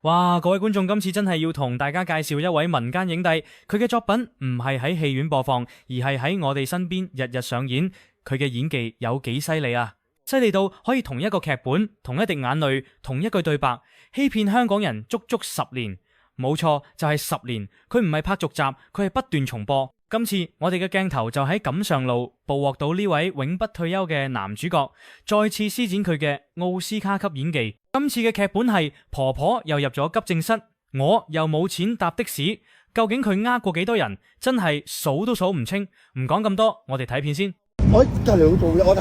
哇！各位觀眾，今次真係要同大家介紹一位民間影帝，佢嘅作品唔係喺戲院播放，而係喺我哋身邊日日上演。佢嘅演技有幾犀利啊！犀利到可以同一個劇本、同一滴眼淚、同一句對白，欺騙香港人足足10年。冇錯，就係10年。佢唔係拍續集，佢係不斷重播。今次我哋嘅鏡頭就喺錦上路捕獲到呢位永不退休嘅男主角，再次施展佢嘅奧斯卡級演技。今次嘅劇本係婆婆又入咗急症室，我又冇錢搭的士。究竟佢呃過幾多人？真係數都數唔清。唔講咁多，我哋睇片先。我隔離好做嘅，我睇。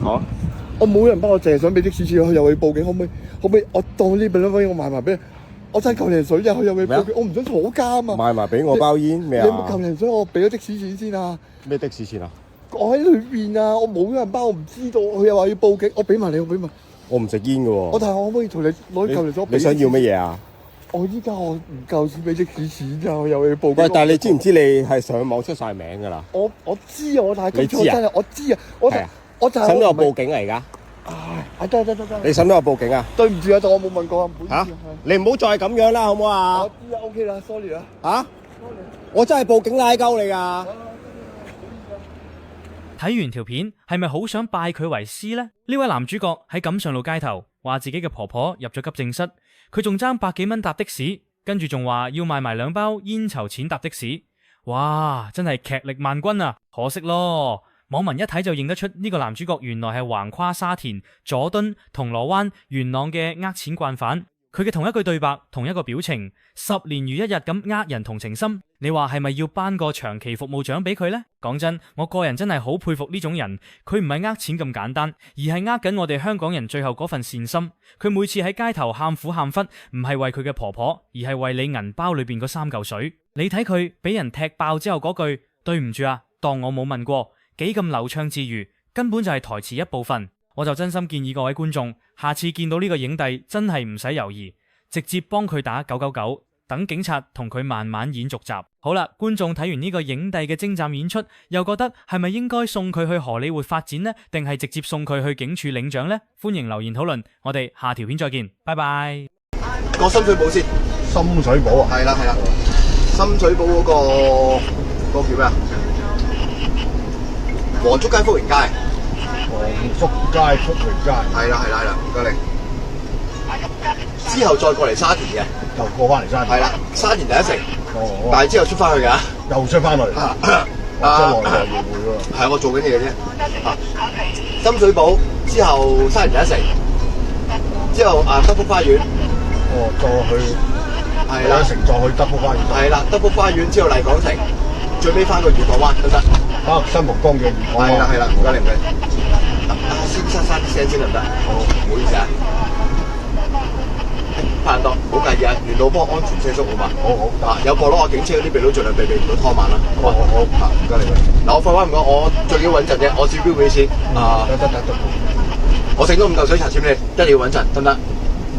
嚇！我冇人幫我，淨係想俾的士錢，佢又去報警，可唔可以？我當呢筆我賣埋俾你。我真係嚿零水啫，佢又去報警，我唔想坐監啊！賣埋俾我包煙咩啊？你冇嚿零水，我俾咗的士錢先啊！咩的士錢啊？我喺裏邊啊，我冇人包，我唔知道，佢又話要報警，我俾埋你，我俾埋。我唔食煙嘅喎。我睇下可唔可以同你攞嚿零水？你想要乜嘢啊？我依家我唔夠錢俾的士錢啊，我又去報警。喂，但係你知唔知你係上網出晒名㗎啦？我知啊，我但係你知啊？真係我知啊，我就係。使唔使我報警嚟㗎？唉，得。你使唔使我報警啊？對唔住啊，但我冇問過啊，唔好意思。你唔好再咁樣啦，好唔好啊？我知啊 ，OK 啦 ，sorry 啦。我真係報警拉鳩你㗎。睇完條片係咪好想拜佢為師呢？呢位男主角喺錦上路街頭話自己嘅婆婆入咗急症室，佢仲爭百幾蚊搭的士，跟住仲話要賣埋2包煙籌錢搭的士。哇，真係劇力萬鈞啊！可惜咯。網民一睇就認得出呢個男主角原來係橫跨沙田、佐敦、銅鑼灣、元朗嘅呃錢慣犯。佢嘅同一句對白、同一個表情，10年如一日咁呃人同情心。你話係咪要頒個長期服務獎俾佢呢？講真，我個人真係好佩服呢種人。佢唔係呃錢咁簡單，而係呃緊我哋香港人最後嗰份善心。佢每次喺街頭喊苦喊忽，唔係為佢嘅婆婆，而係為你銀包裏邊嗰3嚿水。你睇佢俾人踢爆之後嗰句對唔住啊，當我冇問過。幾咁流暢自如，根本就係台詞一部分。我就真心建議各位觀眾，下次見到呢個影帝，真係唔使猶豫，直接幫佢打999，等警察同佢慢慢演續集。好啦，觀眾睇完呢個影帝嘅精湛演出，又覺得係咪應該送佢去荷里活發展呢？定係直接送佢去警署領獎呢？歡迎留言討論。我哋下條片再見，拜拜。講深水埗先。深水埗啊？係啦。深水埗嗰個叫咩啊？黃竹街福榮街，黃竹街福榮街，係啦，唔該你。之後再過嚟沙田嘅，又過翻嚟沙田。係啦，沙田第一城，但係之後出翻去㗎，又出翻去。即係來回喎。係我做緊嘢嘅啫。深水埗之後沙田第一城，之後德福花園。再去。係啦。城再去德福花園。係啦，德福花園之後麗港城，最尾翻個愉港灣得唔得？新蒲崗嘅愉港灣。係啦，唔該你。先閂啲聲先得唔得？好，唔好意思啊。拍檔，唔好介意啊，沿路幫安全車速好嘛？好。有過攞警車嗰啲避都盡量避唔到拖慢啦。好。唔該你。嗱，我廢話唔講，我最緊穩陣啫，我指標俾你先。得。我整咗5嚿水茶簽你，一定要穩陣，得唔得？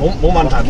冇問題，冇。